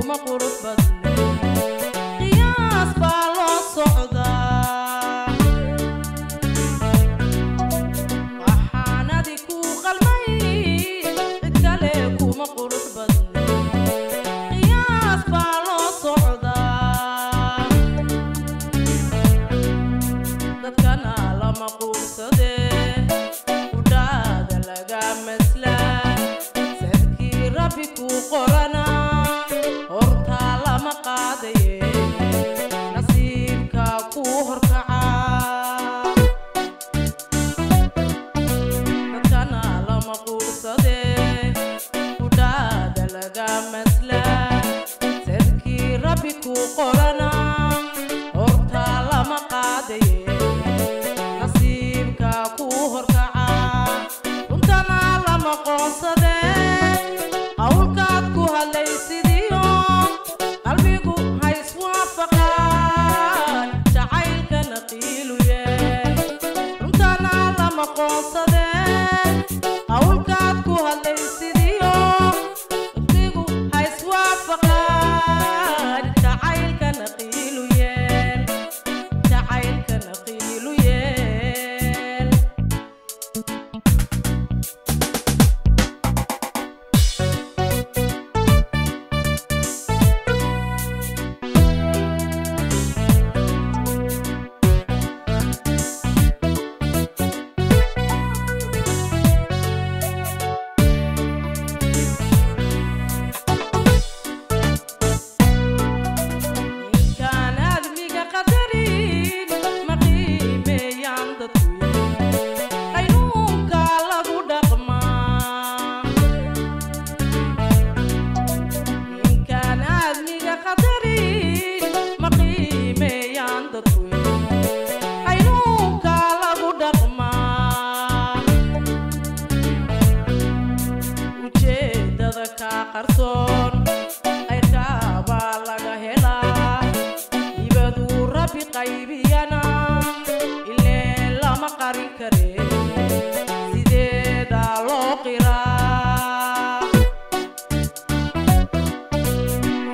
kuma qurux badne qiyaas baa loo socdaa waxaanadi ku qalmay cid kale kuma qurux badne qiyaas baa loo socdaa dadkana lama quursade udhaada laga maslaa sadkii rabbi ku qorana horta lama qaadaye nasiibka ku horkaca dadkana lama quursade udhaada laga maslaa sadkii rabbi ku qorana horta lama qaadaye nasiibka ku horkaca runtana lama qoonsade qawlkaad ku hadlaysidiyo qalbigu ha iswaafaqaan jacaylkana qiilu yee runtana lama qoonsade qawlkaad ku hadlaysidiyo qalbigu ha iswaafaqaan jacaylkana qiilu yee jacaylkana qiilu yee qarsoon ay kaaba laga helaa ibadu rabbi qaybiyana ilaa lama qarin kare sideeda loo qiraa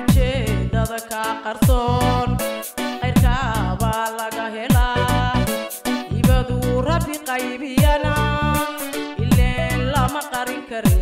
ujeedada ka qarsoon ay kaaba laga helaa ibadu rabbi qaybiyana ilaa lama qarin kare